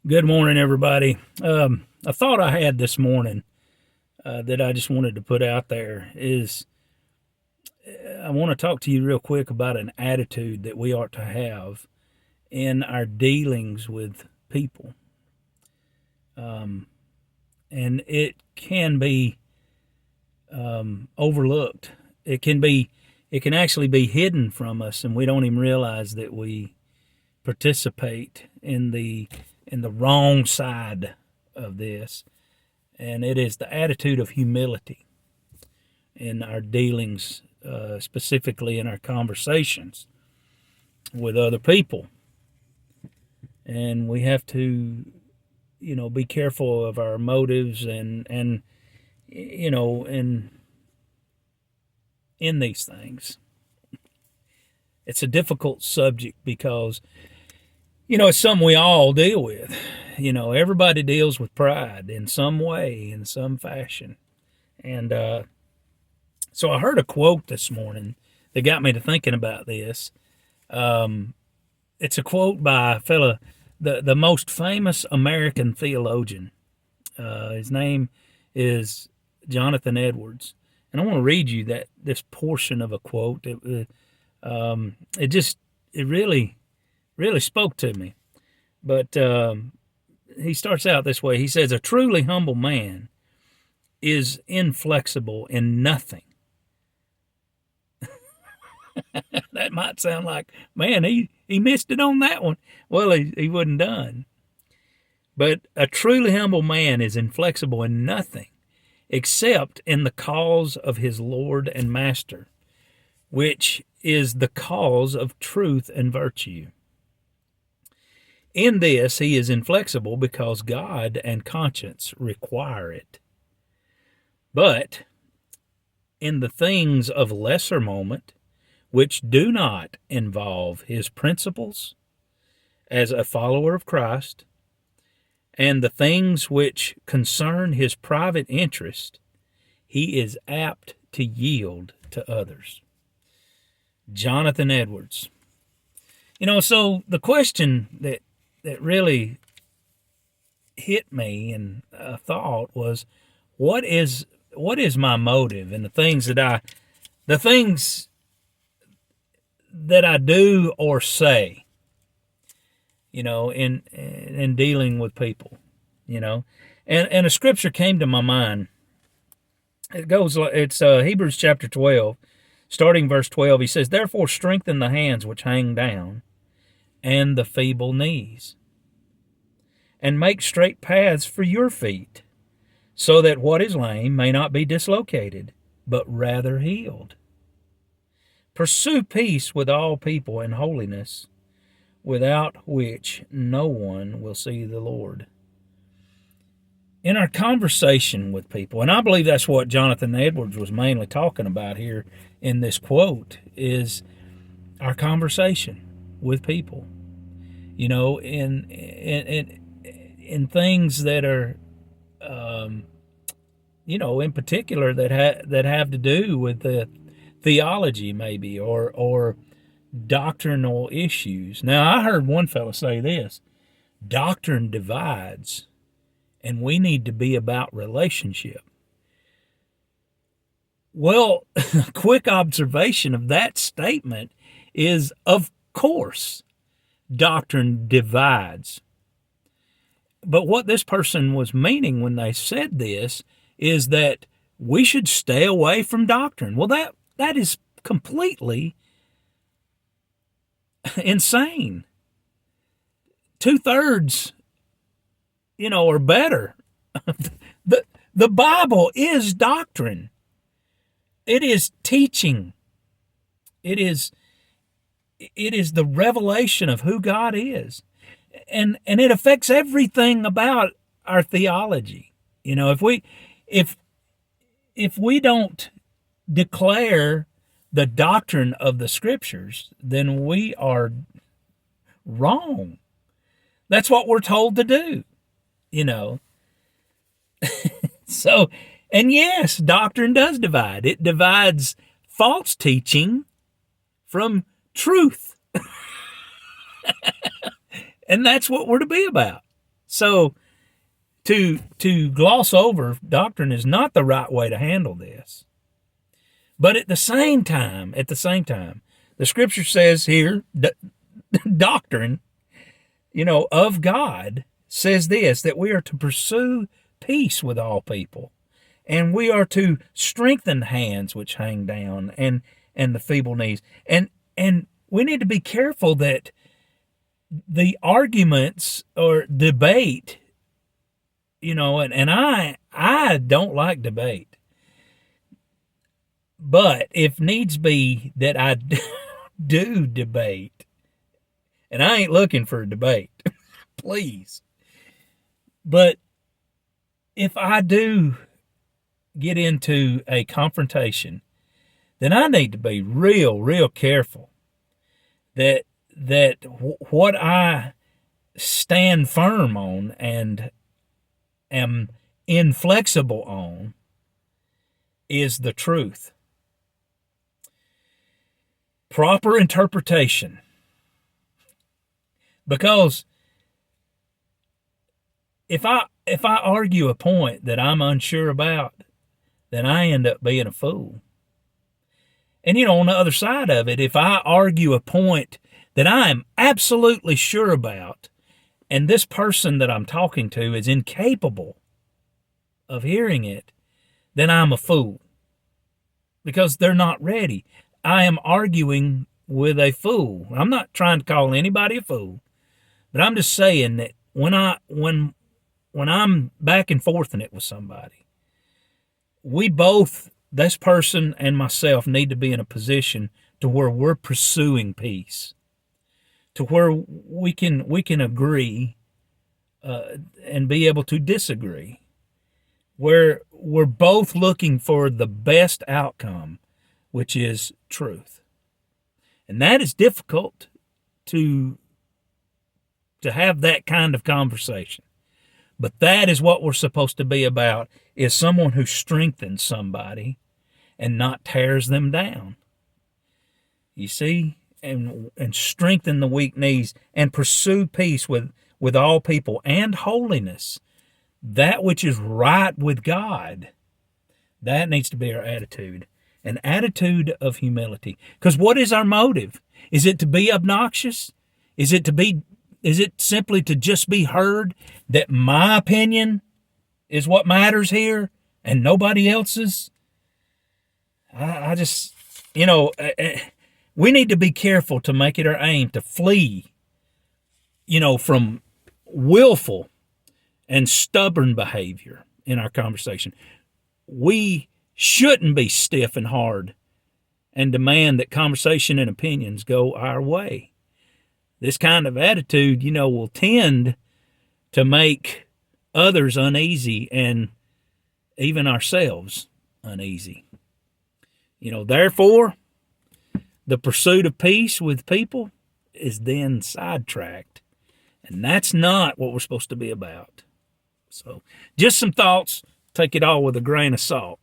Good morning, everybody. A thought I had this morning that I just wanted to put out there is I want to talk to you real quick about an attitude that we ought to have in our dealings with people. And it can be overlooked. It can actually be hidden from us, and we don't even realize that we participate in the wrong side of this, and it is the attitude of humility in our dealings, specifically in our conversations with other people. And we have to, be careful of our motives and in these things. It's a difficult subject because it's something we all deal with. Everybody deals with pride in some way, in some fashion. And so I heard a quote this morning that got me to thinking about this. It's a quote by a fella, the most famous American theologian. His name is Jonathan Edwards. And I want to read you this portion of a quote. It really spoke to me. But he starts out this way. He says, "A truly humble man is inflexible in nothing." That might sound like, man, he missed it on that one. Well, he wasn't done. But a truly humble man is inflexible in nothing except in the cause of his Lord and Master, which is the cause of truth and virtue. In this, he is inflexible because God and conscience require it. But in the things of lesser moment, which do not involve his principles as a follower of Christ, and the things which concern his private interest, he is apt to yield to others. Jonathan Edwards. So the question that really hit me and thought was, what is my motive in the things that I do or say, in dealing with people, and a scripture came to my mind. It's Hebrews chapter 12, starting verse 12. He says, "Therefore strengthen the hands which hang down, and the feeble knees, and make straight paths for your feet, so that what is lame may not be dislocated, but rather healed. Pursue peace with all people and holiness, without which no one will see the Lord." In our conversation with people, and I believe that's what Jonathan Edwards was mainly talking about here in this quote, is our conversation with people. In things that are, in particular that have to do with the theology, maybe, or doctrinal issues. Now, I heard one fellow say this: doctrine divides, and we need to be about relationship. Well, a quick observation of that statement is, of course, doctrine divides. But what this person was meaning when they said this is that we should stay away from doctrine. Well, that is completely insane. 2/3, or better. The Bible is doctrine. It is teaching. It is the revelation of who God is. And it affects everything about our theology. If we don't declare the doctrine of the scriptures, then we are wrong. That's what we're told to do, So, and yes, doctrine does divide. It divides false teaching from truth. And that's what we're to be about. So to gloss over doctrine is not the right way to handle this. But at the same time, the scripture says here, doctrine, of God says this, that we are to pursue peace with all people. And we are to strengthen hands which hang down and the feeble knees. And we need to be careful that the arguments or debate, and I don't like debate. But if needs be that I do debate, and I ain't looking for a debate, please. But if I do get into a confrontation, then I need to be real careful that what I stand firm on and am inflexible on is the truth. Proper interpretation. Because if I argue a point that I'm unsure about, then I end up being a fool. And on the other side of it, if I argue a point that I am absolutely sure about, and this person that I'm talking to is incapable of hearing it, then I'm a fool. Because they're not ready. I am arguing with a fool. I'm not trying to call anybody a fool, but I'm just saying that when I'm back and forth in it with somebody, we both, this person and myself, need to be in a position to where we're pursuing peace, to where we can agree and be able to disagree, where we're both looking for the best outcome, which is truth. And that is difficult to have that kind of conversation. But that is what we're supposed to be about, is someone who strengthens somebody and not tears them down. You see? And strengthen the weak knees and pursue peace with all people and holiness. That which is right with God. That needs to be our attitude. An attitude of humility. Because what is our motive? Is it to be obnoxious? Is it simply to just be heard that my opinion is what matters here and nobody else's? I just, we need to be careful to make it our aim to flee, from willful and stubborn behavior in our conversation. We shouldn't be stiff and hard and demand that conversation and opinions go our way. This kind of attitude, will tend to make others uneasy and even ourselves uneasy. Therefore, the pursuit of peace with people is then sidetracked. And that's not what we're supposed to be about. So, just some thoughts. Take it all with a grain of salt.